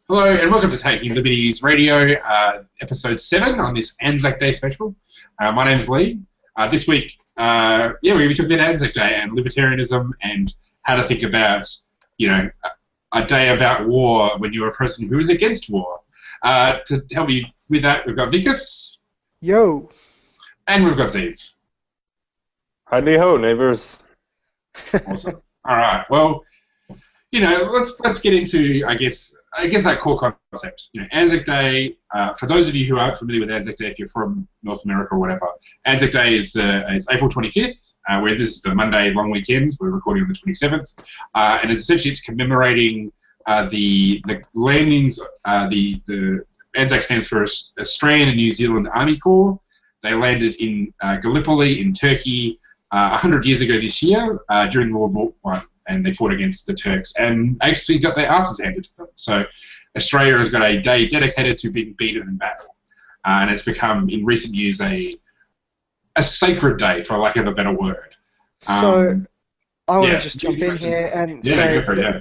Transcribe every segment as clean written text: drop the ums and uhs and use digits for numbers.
Hello and welcome to Taking Liberties Radio, episode 7 on this Anzac Day special. My name's Lee. This week, we're going to be talking about Anzac Day and libertarianism and how to think about, a day about war when you're a person who is against war. To help me with that, we've got Vikas. Yo. And we've got Zeev. Howdy-ho, neighbors. Awesome. All right. Well, let's get into, I guess that core concept. Anzac Day. For those of you who aren't familiar with Anzac Day, if you're from North America or whatever, Anzac Day is April 25th, where this is the Monday long weekend. We're recording on the 27th, and it's commemorating the landings. The Anzac stands for Australian and New Zealand Army Corps. They landed in Gallipoli in Turkey 100 years ago this year during World War I. And they fought against the Turks and actually got their asses handed to them. So Australia has got a day dedicated to being beaten in battle. And it's become, in recent years, a sacred day, for lack of a better word. So I want to just jump in here and say, go for it, yeah.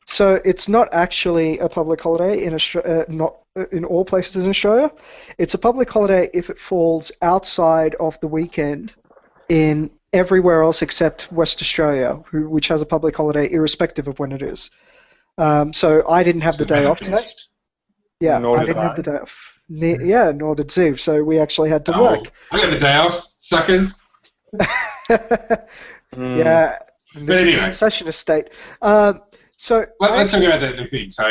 So it's not actually a public holiday in Australia, not in all places in Australia. It's a public holiday if it falls outside of the weekend in everywhere else except West Australia, which has a public holiday irrespective of when it is. So I didn't have the day off today. Yeah, I didn't have the day off. Nor did Zeev, so we actually had to work. I got the day off, suckers. Yeah, this is a secessionist state. So let's talk about the thing. So,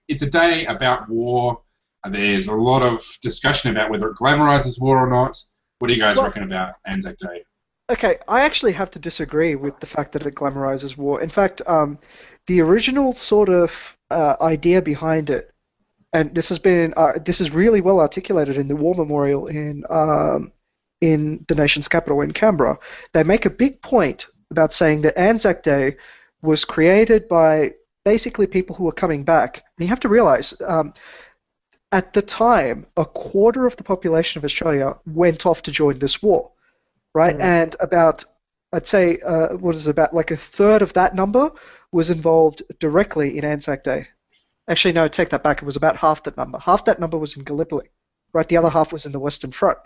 it's a day about war. There's a lot of discussion about whether it glamorizes war or not. What do you guys reckon about Anzac Day? Okay, I actually have to disagree with the fact that it glamorizes war. In fact, the original sort of idea behind it, and this is really well articulated in the War Memorial in the nation's capital in Canberra. They make a big point about saying that Anzac Day was created by basically people who were coming back. And you have to realize, at the time, a quarter of the population of Australia went off to join this war. Right, and about, I'd say, about like a third of that number was involved directly in Anzac Day. Actually, no, take that back. It was about half that number. Half that number was in Gallipoli, right? The other half was in the Western Front.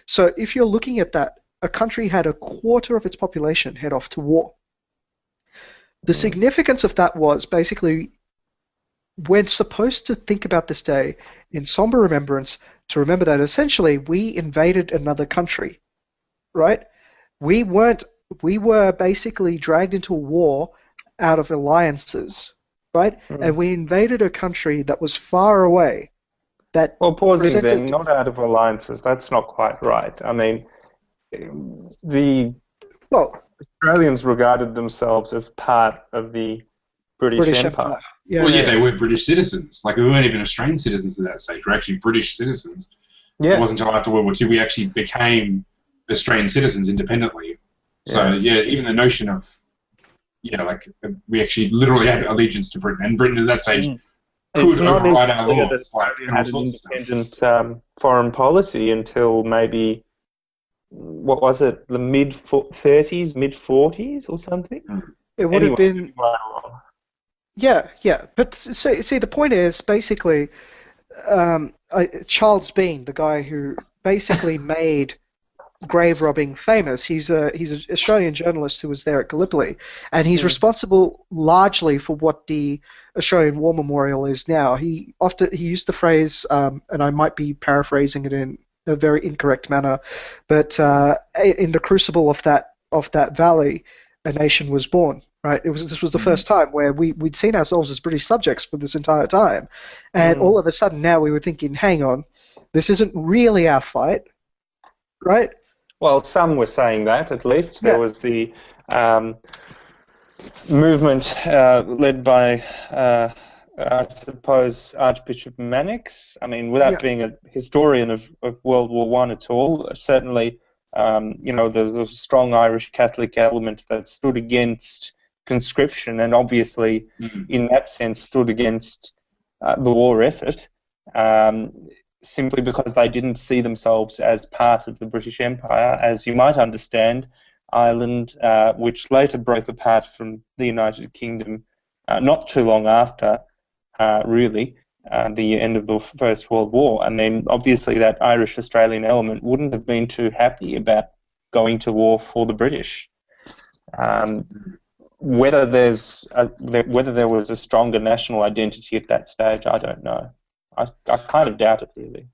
So if you're looking at that, a country had a quarter of its population head off to war. The significance of that was basically we're supposed to think about this day in somber remembrance to remember that essentially we invaded another country. Right? We were basically dragged into a war out of alliances, right? And we invaded a country that was far away. Pausing then, not out of alliances, that's not quite right. I mean, the Australians regarded themselves as part of the British Empire. They were British citizens. Like, we weren't even Australian citizens at that stage. We're actually British citizens. Yeah. It wasn't until after World War II we actually became Australian citizens independently. So, even the notion of, we actually literally had allegiance to Britain, and Britain at that stage could override our laws. Had an independent foreign policy until maybe, what was it, the mid-30s, mid-40s or something? It would have been... Yeah. But see, the point is, basically, Charles Bean, the guy who basically made grave robbing famous. He's an Australian journalist who was there at Gallipoli, and he's responsible largely for what the Australian War Memorial is now. He used the phrase, and I might be paraphrasing it in a very incorrect manner, but in the crucible of that valley, a nation was born. Right? This was the first time where we'd seen ourselves as British subjects for this entire time, and all of a sudden now we were thinking, hang on, this isn't really our fight, right? Well, some were saying that, at least. There was the movement led by, I suppose, Archbishop Mannix. I mean, without being a historian of World War I at all, certainly, there was a strong Irish Catholic element that stood against conscription and obviously, in that sense, stood against the war effort. Simply because they didn't see themselves as part of the British Empire. As you might understand, Ireland, which later broke apart from the United Kingdom not too long after, really, the end of the First World War. I mean, obviously that Irish-Australian element wouldn't have been too happy about going to war for the British. Whether there was a stronger national identity at that stage, I don't know. I kind of doubt it, really.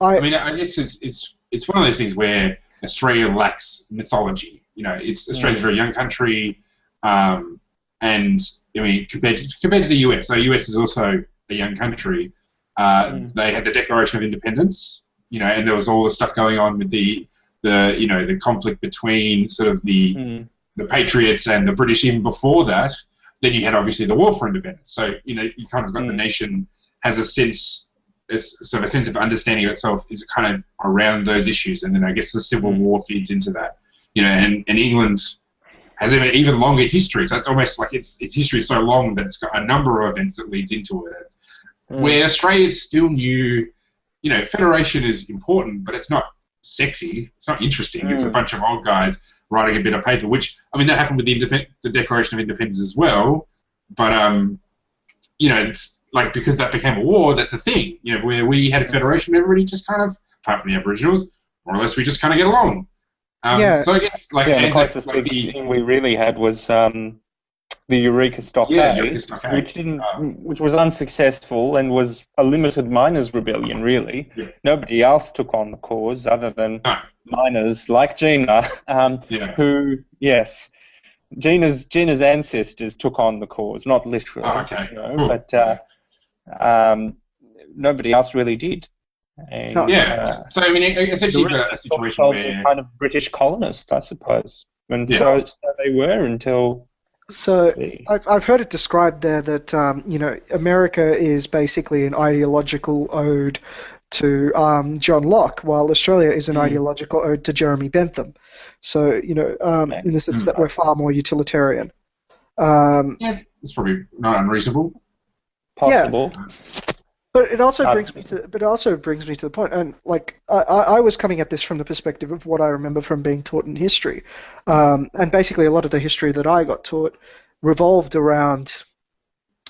I mean, I guess it's one of those things where Australia lacks mythology. You know, Australia's a very young country, and I mean, compared to the US, so the US is also a young country. They had the Declaration of Independence, you know, and there was all the stuff going on with the conflict between sort of the Patriots and the British even before that. Then you had obviously the War for Independence. So you know, you kind of got the nation has a sense of understanding of itself is kind of around those issues, and then I guess the Civil War feeds into that. You know, and England has an even longer history, so it's almost like its history is so long that it's got a number of events that leads into it. Where Australia still new, you know, federation is important, but it's not sexy, it's not interesting. It's a bunch of old guys writing a bit of paper, which, I mean, that happened with the Declaration of Independence as well, but, you know, it's like, because that became a war, that's a thing, you know, where we had a federation, everybody just kind of, apart from the Aboriginals, more or less, we just kind of get along. So I guess, like, the closest thing we really had was the Eureka Stockade, which was unsuccessful and was a limited miners' rebellion, really. Yeah. Nobody else took on the cause other than miners like Gina, who, yes, Gina's ancestors took on the cause, not literally, you know, but nobody else really did. And, so I mean, essentially, you've got a situation where kind of British colonists, I suppose, and so they were until. So I've heard it described there that you know, America is basically an ideological ode to John Locke, while Australia is an ideological ode to Jeremy Bentham. So you know, in the sense that we're far more utilitarian. It's probably not unreasonable. Possible. Yeah. But it also brings me to. But it also brings me to the point, and like I was coming at this from the perspective of what I remember from being taught in history, and basically a lot of the history that I got taught revolved around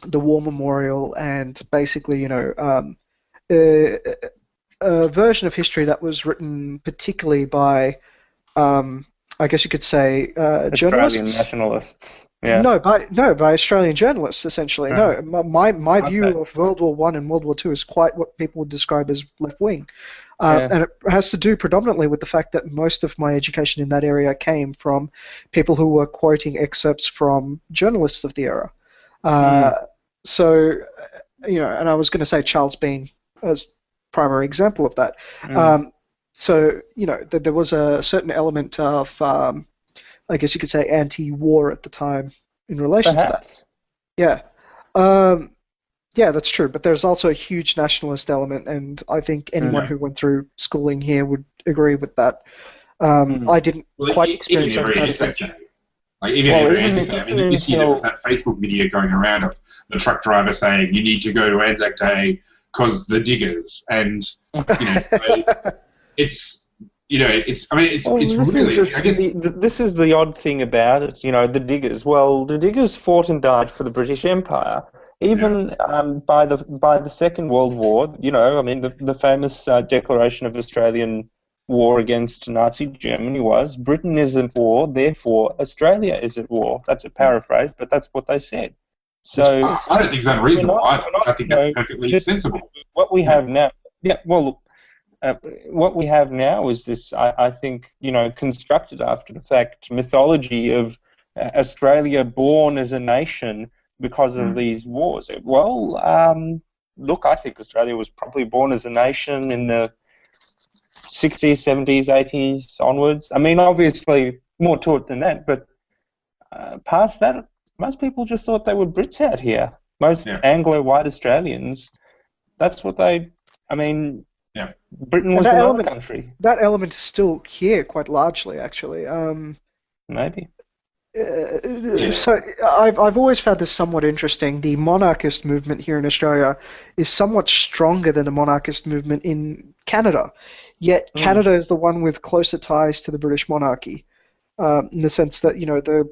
the War Memorial and basically, you know, a version of history that was written particularly by, I guess you could say, journalists. Australian nationalists. Yeah. No, by Australian journalists, essentially. No, my view of World War I and World War II is quite what people would describe as left-wing. And it has to do predominantly with the fact that most of my education in that area came from people who were quoting excerpts from journalists of the era. So, you know, and I was going to say Charles Bean as primary example of that. So, you know, there was a certain element of, I guess you could say, anti-war at the time in relation to that. Yeah. Yeah, that's true. But there's also a huge nationalist element, and I think anyone who went through schooling here would agree with that. I didn't quite experience that as much. Like, even I mean, this year there was that Facebook video going around of the truck driver saying, you need to go to Anzac Day because the diggers. And, you know, it's... You know, it's really, I guess... This is the odd thing about it, you know, the diggers. Well, the diggers fought and died for the British Empire. Even by the Second World War, you know, I mean, the famous Declaration of Australian War against Nazi Germany was, Britain is at war, therefore Australia is at war. That's a paraphrase, but that's what they said. So I don't think it's unreasonable either. I think that's perfectly sensible. What we have now... what we have now is this, I think, you know, constructed after the fact mythology of Australia born as a nation because of these wars. Well, look, I think Australia was probably born as a nation in the 60s, 70s, 80s onwards. I mean, obviously more to it than that, but past that, most people just thought they were Brits out here. Most Anglo-white Australians, that's what they, I mean... Yeah. Britain was another country. That element is still here quite largely, actually. Maybe. So I've always found this somewhat interesting. The monarchist movement here in Australia is somewhat stronger than the monarchist movement in Canada. Yet Canada is the one with closer ties to the British monarchy, in the sense that, you know, the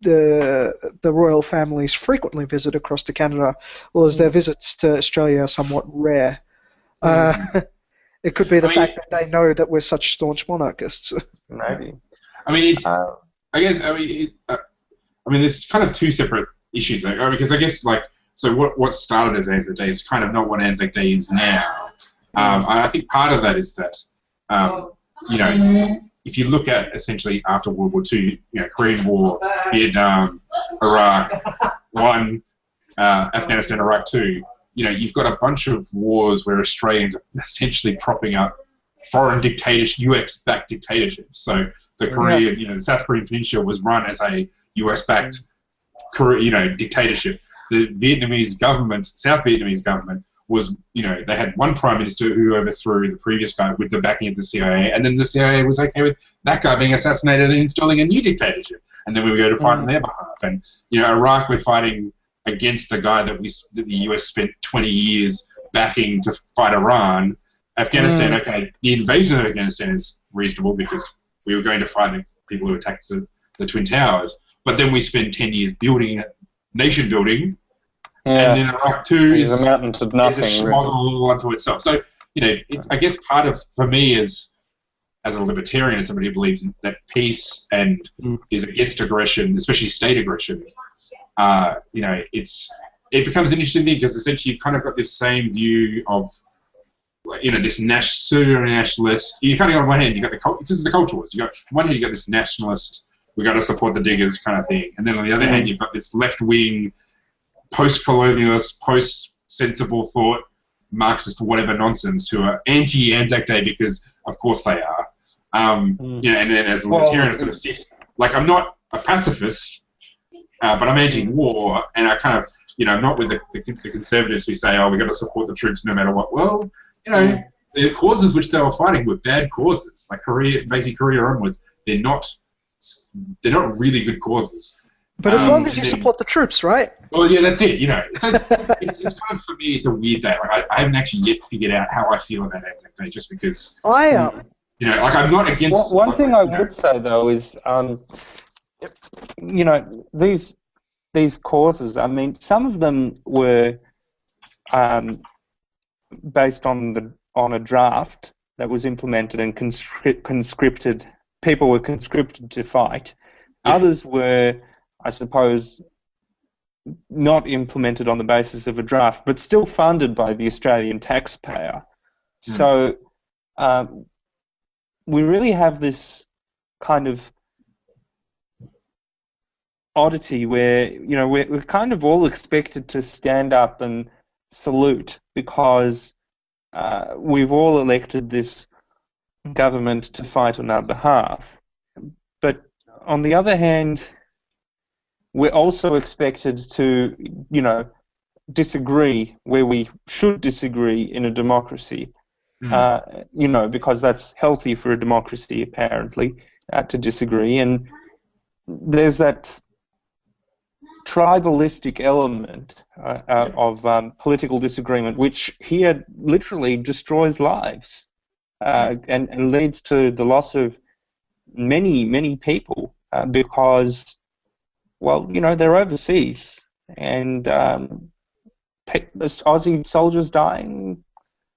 the royal families frequently visit across to Canada, or is their visits to Australia are somewhat rare? It could be the fact that they know that we're such staunch monarchists. Maybe. I mean, it's. I guess. I mean, there's kind of two separate issues there, because I guess so what started as Anzac Day is kind of not what Anzac Day is now. And I think part of that is that, you know, if you look at essentially after World War II, you know, Korean War, Vietnam, Iraq, Afghanistan, Iraq 2, you know, you've got a bunch of wars where Australians are essentially propping up foreign dictatorships, US-backed dictatorships. So the Korean, you know, the South Korean Peninsula was run as a US-backed, you know, dictatorship. The Vietnamese government, South Vietnamese government, was, you know, they had one prime minister who overthrew the previous guy with the backing of the CIA, and then the CIA was okay with that guy being assassinated and installing a new dictatorship. And then we would go to fight on their behalf. And, you know, Iraq, we're fighting against the guy that the US spent 20 years backing to fight Iran. Afghanistan, okay, the invasion of Afghanistan is reasonable because we were going to fight the people who attacked the Twin Towers. But then we spent 10 years building, nation building, and then Iraq 2 is a mountain to nothing, is a schmozzle all unto itself. So, you know, it's, I guess part of, for me, as a libertarian, as somebody who believes in that peace and is against aggression, especially state aggression, you know, it becomes an interesting thing because essentially you've kind of got this same view of, you know, this pseudo-nationalist. You kind of got on one hand, you got this is the culture wars. You got on one hand, you got this nationalist, we got to support the diggers kind of thing, and then on the other hand, you've got this left-wing, post-colonialist, post-sensible thought, Marxist or whatever nonsense who are anti-Anzac Day because, of course, they are. You know, and then as a libertarian, sort of like I'm not a pacifist, but I'm anti-war, and I kind of, you know, I'm not with the conservatives who say, oh, we've got to support the troops no matter what. Well, you know, the causes which they were fighting were bad causes, like basically Korea onwards. They're not really good causes. But as long as you support the troops, right? Well, yeah, that's it. You know, so it's kind of, for me, it's a weird day. Like I haven't actually yet figured out how I feel about Anzac Day, just because. I am. You know, like I'm not against. One thing I would say though is, you know, these causes. I mean, some of them were based on a draft that was implemented and conscripted. People were conscripted to fight. Yeah. Others were, I suppose, not implemented on the basis of a draft, but still funded by the Australian taxpayer. So we really have this kind of oddity where, you know, we're kind of all expected to stand up and salute because we've all elected this government to fight on our behalf. But on the other hand, we're also expected to, you know, disagree where we should disagree in a democracy. You know, because that's healthy for a democracy, apparently, to disagree. And there's that tribalistic element of political disagreement, which here literally destroys lives and leads to the loss of many people because, well, you know, they're overseas and Aussie soldiers dying,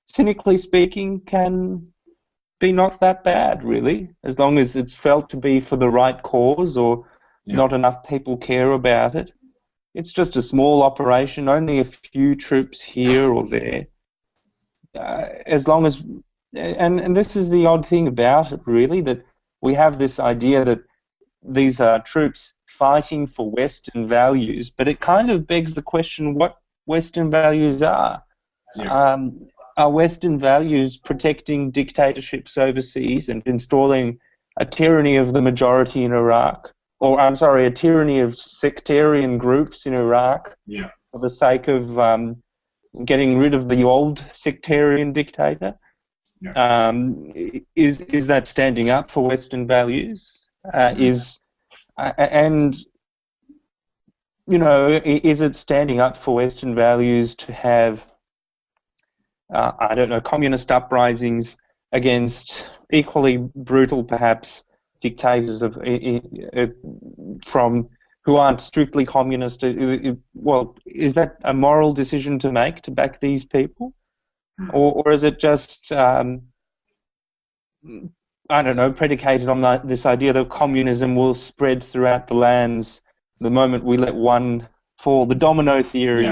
cynically speaking, can be not that bad, really, as long as it's felt to be for the right cause or not enough people care about it. It's just a small operation, only a few troops here or there. As long as, and this is the odd thing about it, really, that we have this idea that these are troops fighting for Western values, but it kind of begs the question what Western values are. Are Western values protecting dictatorships overseas and installing a tyranny of the majority in Iraq? Or, I'm sorry, a tyranny of sectarian groups in Iraq for the sake of getting rid of the old sectarian dictator? Is that standing up for Western values? And, you know, is it standing up for Western values to have, I don't know, communist uprisings against equally brutal, perhaps, dictators from who aren't strictly communist, well, is that a moral decision to make, to back these people? Or is it just, I don't know, predicated on this idea that communism will spread throughout the lands the moment we let one fall? The domino theory,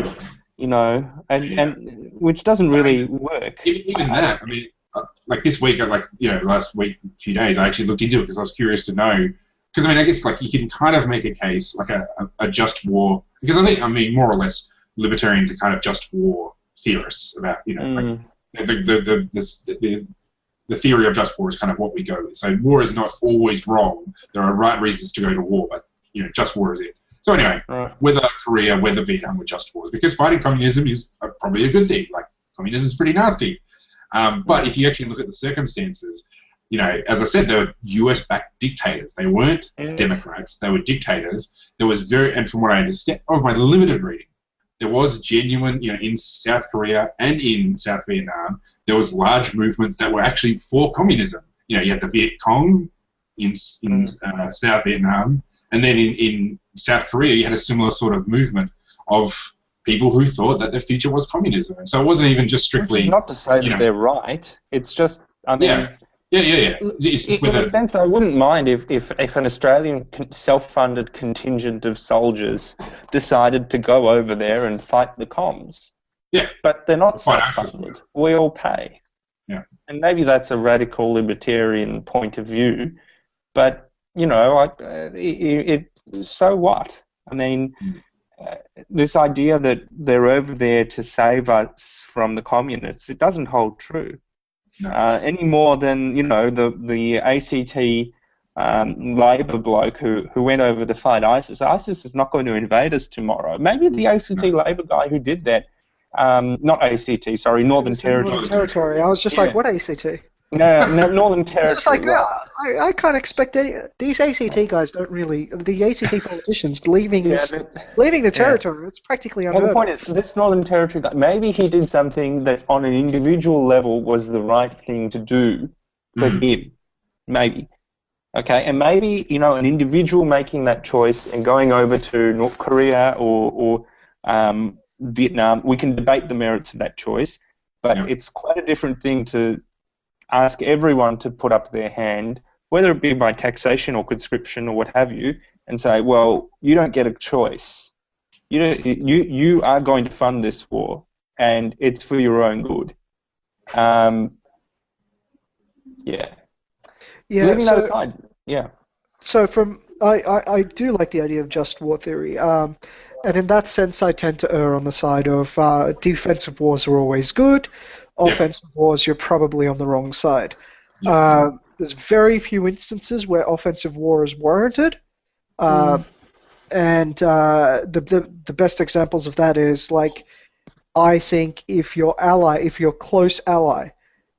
you know, and which doesn't really work. Even that, I mean, like this week, last week, few days, I actually looked into it because I was curious to know. Because, I mean, I guess, like, you can kind of make a case, like a just war, because I mean, more or less, libertarians are kind of just war theorists about, like, the theory of just war is kind of what we go with. So war is not always wrong. There are right reasons to go to war, but, just war is it. So anyway, whether Korea, whether Vietnam were just wars, because fighting communism is probably a good thing. Like, communism is pretty nasty. But if you actually look at the circumstances, as I said, they were US-backed dictators. They weren't Democrats. They were dictators. There was and from what I understand of my limited reading, there was genuine, in South Korea and in South Vietnam, there was large movements that were actually for communism. You had the Viet Cong in South Vietnam, and then in South Korea, you had a similar sort of movement of people who thought that the future was communism. And so it wasn't even just strictly... Which is not to say that they're right. It's just, I mean... Yeah. In a sense, I wouldn't mind if an Australian self-funded contingent of soldiers decided to go over there and fight the comms. Yeah. But they're not self-funded. We all pay. Yeah. And maybe that's a radical libertarian point of view, but, so what? I mean, this idea that they're over there to save us from the communists, it doesn't hold true. No. Any more than the ACT Labor bloke who went over to fight ISIS. ISIS is not going to invade us tomorrow. Maybe the ACT Labor guy who did that, not ACT, sorry, Northern Territory. Northern Territory. I was just like, what ACT? No, Northern Territory. It's just like, I can't expect these ACT guys don't really. The ACT politicians leaving the territory. It's practically unheard of. The point is, this Northern Territory guy, maybe he did something that on an individual level was the right thing to do for him. Maybe. Okay, and maybe, an individual making that choice and going over to North Korea or Vietnam, we can debate the merits of that choice, but it's quite a different thing to ask everyone to put up their hand, whether it be by taxation or conscription or what have you, and say, well, you don't get a choice. You are going to fund this war, and it's for your own good. Leaving that aside, So I do like the idea of just war theory, and in that sense, I tend to err on the side of defensive wars are always good. Offensive wars, you're probably on the wrong side. There's very few instances where offensive war is warranted, and the best examples of that is, like, I think if your close ally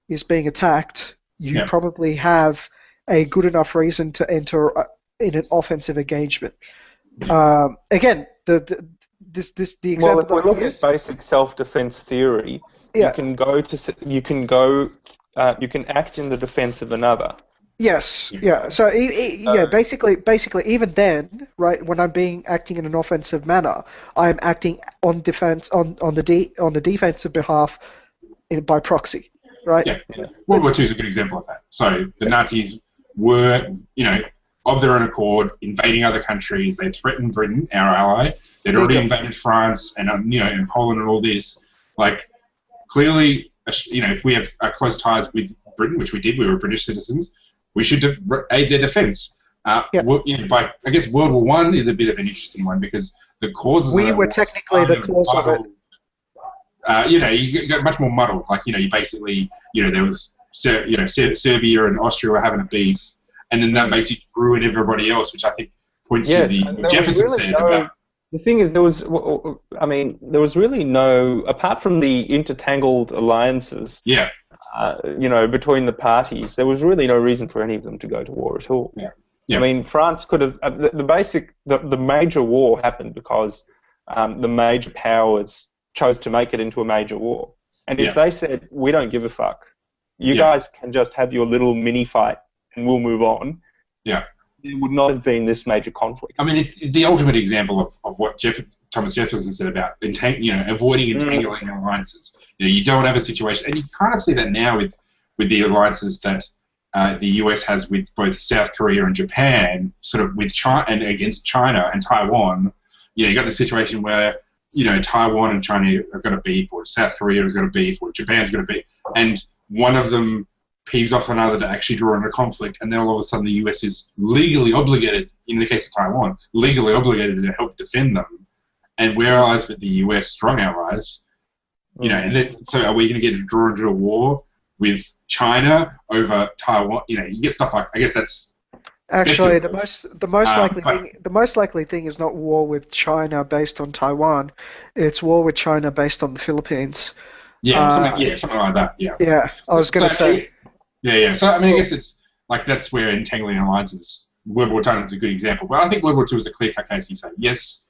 is being attacked, you probably have a good enough reason to enter in an offensive engagement. Again, the example. Well, if we look at basic self-defense theory, you can act in the defense of another. Yes, yeah. So basically, even then, right, when I'm acting in an offensive manner, I'm acting on defense on the defensive behalf by proxy, right? Yeah. World War II is a good example of that. So the Nazis were, of their own accord, invading other countries. They threatened Britain, our ally. They'd already invaded France and and Poland and all this. Like, clearly, if we have close ties with Britain, which we did, we were British citizens, we should aid their defence. I guess World War I is a bit of an interesting one because the causes. We were technically the cause of it. You got much more muddled. Like, you basically, there was, Serbia and Austria were having a beef, and then that basically ruined everybody else, which I think points to what Jefferson said about. The thing is, there was really no, apart from the intertangled alliances, between the parties, there was really no reason for any of them to go to war at all. Yeah. I mean, France could have, the major war happened because the major powers chose to make it into a major war. And if they said, we don't give a fuck, you guys can just have your little mini fight and we'll move on. Yeah. there would not have been this major conflict. I mean, it's the ultimate example of what Thomas Jefferson said about avoiding entangling alliances. You don't have a situation, and you kind of see that now with the alliances that the US has with both South Korea and Japan, sort of with China and against China and Taiwan. You got the situation where Taiwan and China are going to beef, or South Korea is going to beef, or Japan's going to beef, and one of them peeves off another to actually draw in a conflict, and then all of a sudden the US is legally obligated, in the case of Taiwan, legally obligated to help defend them. And whereas with the US strong allies, and then so are we going to get drawn into a war with China over Taiwan? You get stuff like, I guess that's actually the most likely thing is not war with China based on Taiwan, it's war with China based on the Philippines. Something like that. Yeah, I was going to say. Yeah. So I mean, I guess it's like that's where entangling alliances. World War II is a good example, but I think World War II is a clear-cut case. You say yes,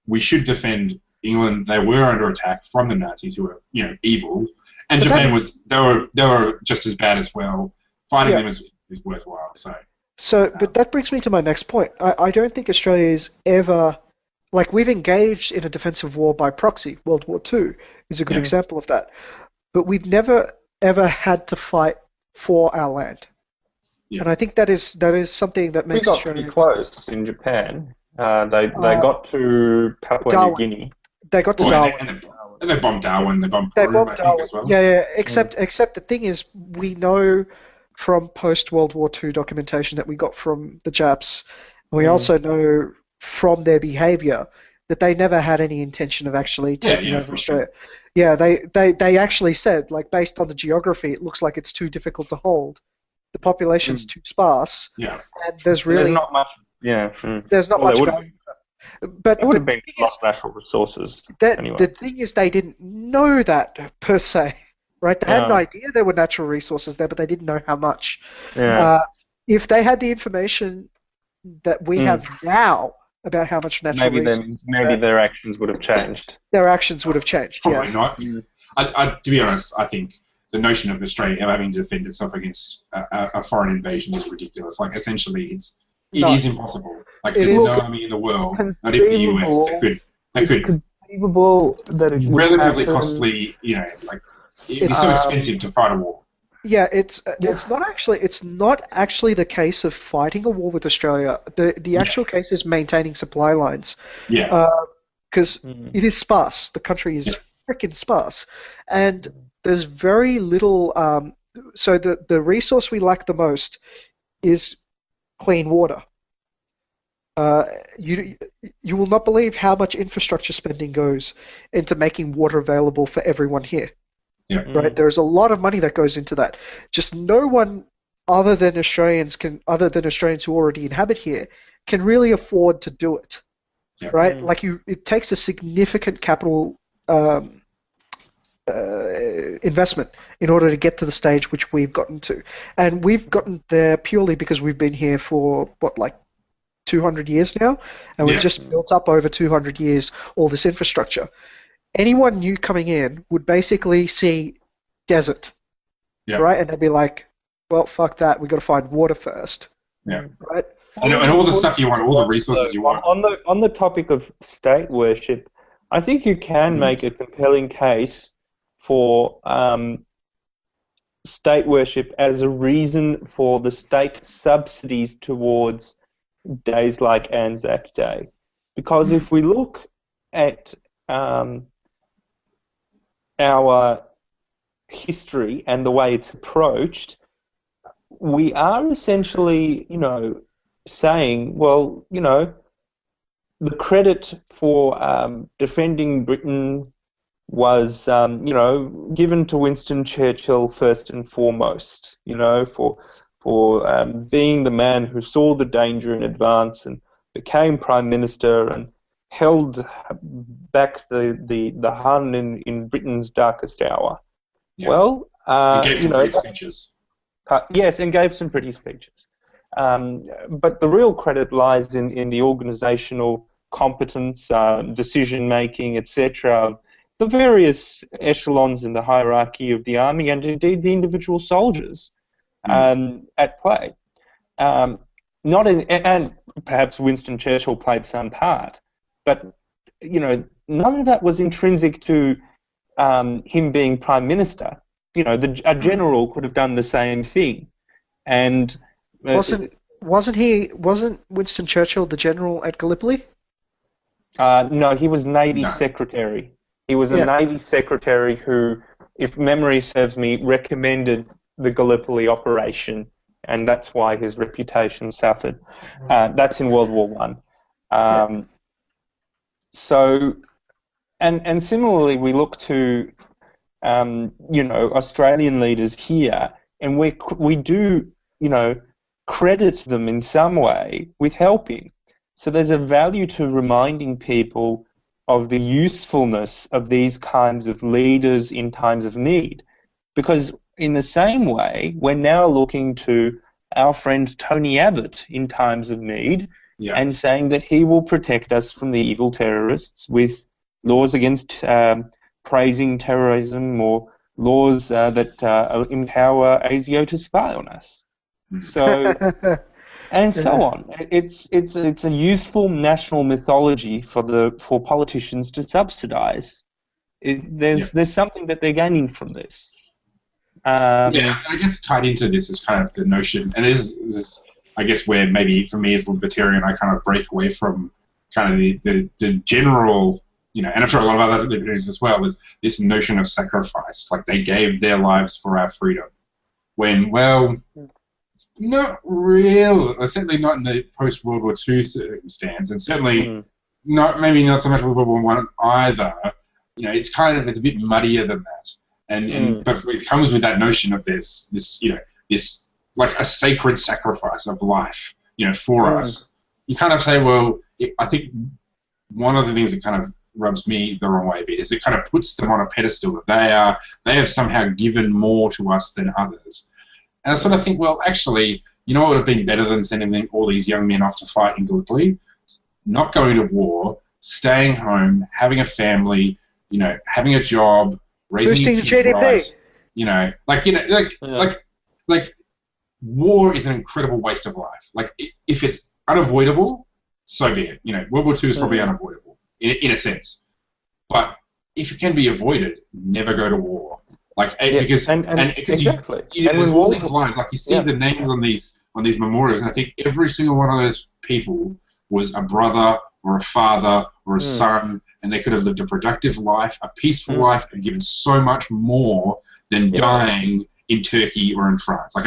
we should defend England. They were under attack from the Nazis, who were evil, and but Japan they were just as bad as well. Fighting them is worthwhile. But that brings me to my next point. I don't think Australia is ever we've engaged in a defensive war by proxy. World War II is a good example of that, but we've never ever had to fight for our land. Yeah. And I think that is something that makes Australia... We got pretty close in Japan. They got to Papua New Guinea. They got to Darwin. And they bombed Darwin. They bombed Peru, I think, as well. Yeah. Except the thing is, we know from post-World War II documentation that we got from the Japs, and we also know from their behaviour that they never had any intention of actually taking over Australia. Yeah, they actually said, based on the geography, it looks like it's too difficult to hold. The population's too sparse. Yeah. And there's not much. Yeah. There's not much going. But it would have been a lot of natural resources. Anyway. The thing is, they didn't know that per se, right? They had an idea there were natural resources there, but they didn't know how much. Yeah. If they had the information that we have now about how much natural resources, maybe their actions would have changed. Their actions would have changed. Probably not. To be honest, I think the notion of Australia ever having to defend itself against a foreign invasion is ridiculous. Essentially, it is impossible. There's no army in the world, not even the US, that could conceivable that it would relatively happen. Costly. It's so expensive to fight a war. Yeah, it's not actually the case of fighting a war with Australia. The actual case is maintaining supply lines. Yeah. Because it is sparse. The country is freaking sparse, and there's very little. So the resource we lack the most is clean water. You will not believe how much infrastructure spending goes into making water available for everyone here. Yeah. Right. There's a lot of money that goes into that. Just no one other than Australians who already inhabit here can really afford to do it. Yeah. Right. It takes a significant capital investment in order to get to the stage which we've gotten to, and we've gotten there purely because we've been here for 200 years now, and we've just built up over 200 years all this infrastructure. Anyone new coming in would basically see desert, right? And they'd be like, well, fuck that, we've got to find water first. Yeah. Right? And all the stuff you want, all the resources you want. On the topic of state worship, I think you can make a compelling case for state worship as a reason for the state subsidies towards days like Anzac Day. Because if we look at our history and the way it's approached, we are essentially, saying, well, the credit for defending Britain was, given to Winston Churchill first and foremost, for being the man who saw the danger in advance and became Prime Minister and held back the Hun in Britain's darkest hour. Yeah. Well, he gave some pretty speeches. Yes, and gave some pretty speeches. But the real credit lies in the organisational competence, decision-making, etc., the various echelons in the hierarchy of the army, and indeed the individual soldiers at play. not in, and perhaps Winston Churchill played some part, but none of that was intrinsic to him being prime minister. A general could have done the same thing, and wasn't Winston Churchill the general at Gallipoli? no, he was Navy secretary. He was a Navy secretary who, if memory serves me, recommended the Gallipoli operation, and that's why his reputation suffered. That's in World War One. So, and similarly, we look to Australian leaders here, and we do credit them in some way with helping. So there's a value to reminding people of the usefulness of these kinds of leaders in times of need, because in the same way, we're now looking to our friend Tony Abbott in times of need and saying that he will protect us from the evil terrorists with laws against praising terrorism or laws that empower ASIO to spy on us. So, and so on. It's a useful national mythology for politicians to subsidise. There's something that they're gaining from this. I guess tied into this is kind of the notion, and this is I guess where maybe for me as a libertarian I kind of break away from kind of the general, and I'm sure a lot of other libertarians as well, is this notion of sacrifice. Like they gave their lives for our freedom. When, well, not real, certainly not in the post-World War II circumstance, and certainly maybe not so much World War One either. It's a bit muddier than that. But it comes with that notion of this like a sacred sacrifice of life, for us. You kind of say, well, I think one of the things that kind of rubs me the wrong way a bit is it kind of puts them on a pedestal that they have somehow given more to us than others. And I sort of think, well, actually, what would have been better than sending all these young men off to fight in Gallipoli? Not going to war, staying home, having a family, having a job, raising your kids right. Like war is an incredible waste of life. Like if it's unavoidable, so be it. World War II is probably unavoidable in a sense, but if it can be avoided, never go to war. Because exactly. There's all these lines, like you see the names on these memorials, and I think every single one of those people was a brother or a father or a son, and they could have lived a productive life, a peaceful life, and given so much more than dying in Turkey or in France. Like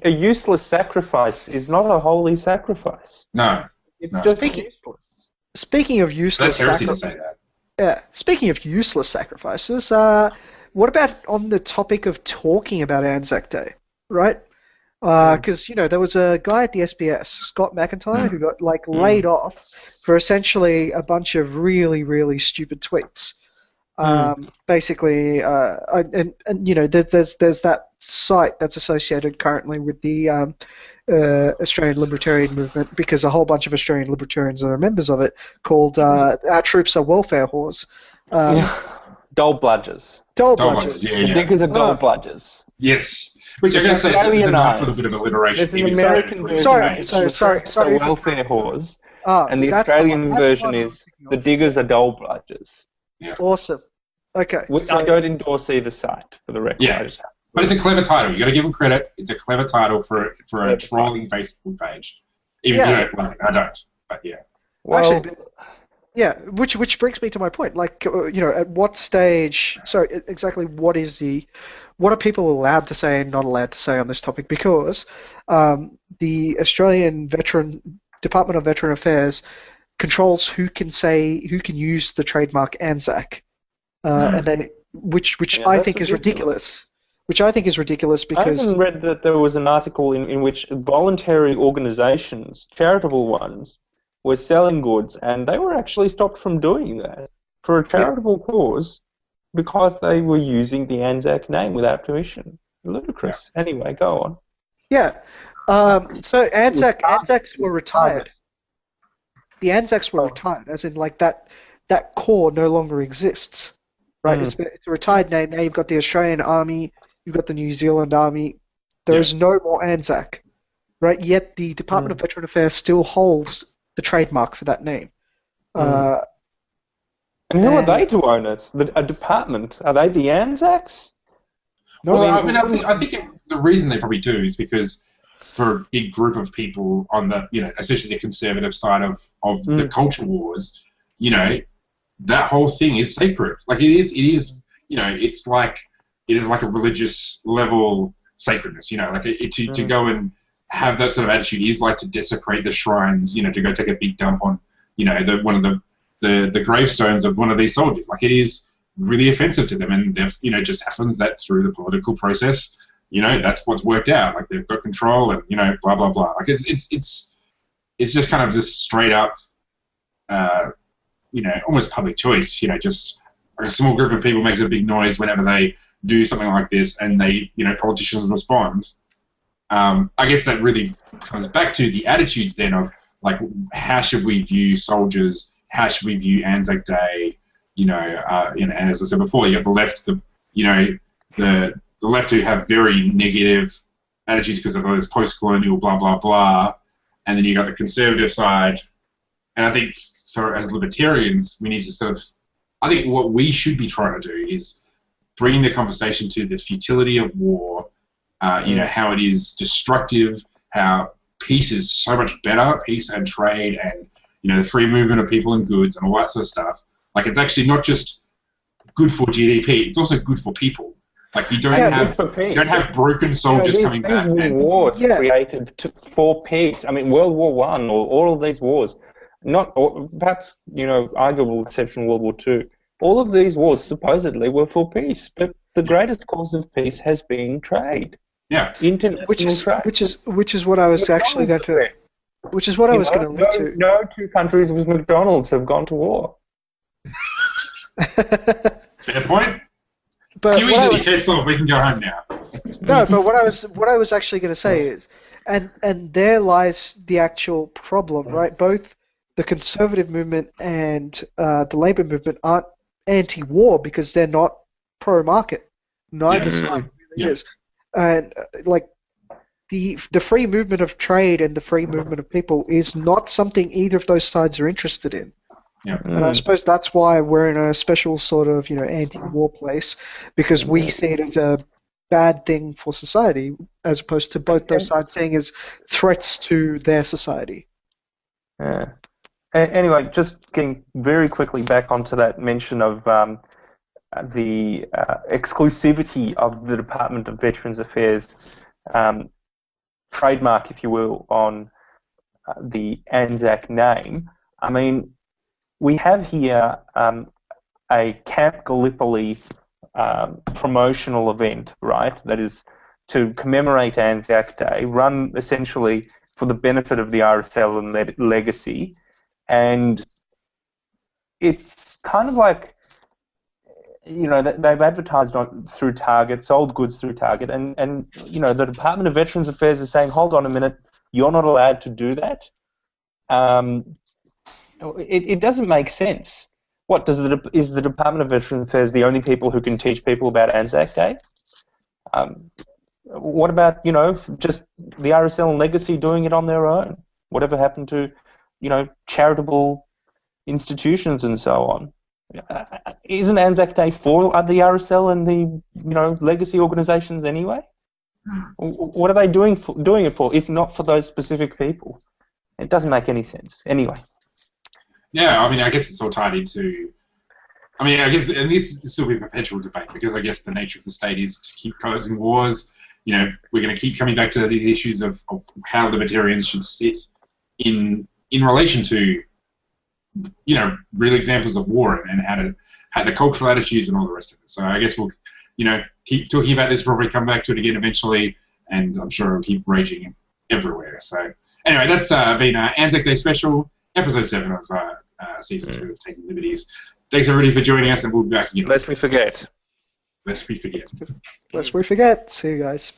a useless sacrifice is not a holy sacrifice. No, it's just useless. Speaking of useless sacrifices. Yeah. Speaking of useless sacrifices, what about on the topic of talking about Anzac Day, right? Because there was a guy at the SBS, Scott McIntyre, who got laid off for essentially a bunch of really, really stupid tweets. Basically, there's that site that's associated currently with the Australian Libertarian Movement, because a whole bunch of Australian Libertarians are members of it, called Our Troops Are Welfare Whores. Dole bludgers. Yeah. Diggers are dole bludgers. Yes. Which I guess is a nice little bit of alliteration. There's an American version. Sorry. Welfare whores. And the Australian version is the diggers are dole bludgers. Yeah. Awesome. Okay. I don't endorse either site, for the record. Yeah. But it's a clever title. You got to give them credit. It's a clever title for a trolling Facebook page. Even if you don't like it. I don't. But yeah. Well, actually, which brings me to my point. Like, at what stage? So exactly, what are people allowed to say and not allowed to say on this topic? Because the Australian Department of Veteran Affairs controls who can use the trademark Anzac, and then which I think is ridiculous. Which I think is ridiculous because... I even read that there was an article in which voluntary organisations, charitable ones, were selling goods, and they were actually stopped from doing that for a charitable cause because they were using the Anzac name without permission. Ludicrous. Yeah. Anyway, go on. Yeah. So Anzacs were retired. The Anzacs were retired, as in like that corps no longer exists. Right? It's a retired name. Now you've got the Australian Army, you've got the New Zealand Army, There is no more Anzac, right? Yet the Department of Veteran Affairs still holds the trademark for that name. And who are they to own it? A department? Are they the Anzacs? No, Well, I think the reason they probably do is because for a big group of people on the, essentially the conservative side of the culture wars, that whole thing is sacred. Like it is, it's like a religious level sacredness. To go and have that sort of attitude is like to desecrate the shrines. To go take a big dump on, one of the gravestones of one of these soldiers. Like it is really offensive to them, and it just happens that through the political process, that's what's worked out. Like they've got control, and blah blah blah. Like it's just kind of this straight up, almost public choice. Just like a small group of people makes a big noise whenever they do something like this, and they, politicians respond. I guess that really comes back to the attitudes then of like, how should we view soldiers? How should we view Anzac Day? And as I said before, you got the left, the left who have very negative attitudes because of all this post-colonial blah blah blah, and then you got the conservative side. And I think as libertarians, we need to sort of, I think what we should be trying to do is bring the conversation to the futility of war. How it is destructive, how peace is so much better, peace and trade, and the free movement of people and goods and all that sort of stuff. Like it's actually not just good for GDP; it's also good for people. Like you don't have broken soldiers coming back. These wars created for peace. I mean, World War I or all of these wars, perhaps arguable exception World War II. All of these wars supposedly were for peace, but the greatest cause of peace has been trade. Yeah, which is what I was actually going to. Which is what I was going to allude to. No two countries with McDonald's have gone to war. Fair point. But QE Tesla, we can go home now. No, but what I was actually going to say is, and there lies the actual problem, right? Both the conservative movement and the labor movement aren't anti-war because they're not pro-market. Neither side really is. And like the free movement of trade and the free movement of people is not something either of those sides are interested in. Yeah. And I suppose that's why we're in a special sort of anti-war place, because we see it as a bad thing for society, as opposed to both those sides seeing as threats to their society. Yeah. Anyway, just getting very quickly back onto that mention of the exclusivity of the Department of Veterans Affairs trademark, if you will, on the Anzac name. I mean, we have here a Camp Gallipoli promotional event, right, that is to commemorate Anzac Day, run essentially for the benefit of the RSL and legacy. And it's kind of like, they've advertised through Target, sold goods through Target, and the Department of Veterans Affairs is saying, hold on a minute, you're not allowed to do that. It doesn't make sense. What is the Department of Veterans Affairs the only people who can teach people about Anzac Day? What about just the RSL and Legacy doing it on their own? Whatever happened to charitable institutions and so on? Isn't Anzac Day for the RSL and the Legacy organisations anyway? What are they doing it for, if not for those specific people? It doesn't make any sense. Anyway. Yeah, I mean, I guess it's all tied into. I mean, I guess, and this will be a perpetual debate, because I guess the nature of the state is to keep causing wars. We're going to keep coming back to these issues of how libertarians should sit in relation to, real examples of war and how the cultural attitudes and all the rest of it. So I guess we'll, keep talking about this, probably come back to it again eventually, and I'm sure it'll keep raging everywhere. So anyway, that's been Anzac Day special, episode 7 of season 2 of Taking Liberties. Thanks everybody for joining us, and we'll be back again. Lest we forget. Lest we forget. See you guys.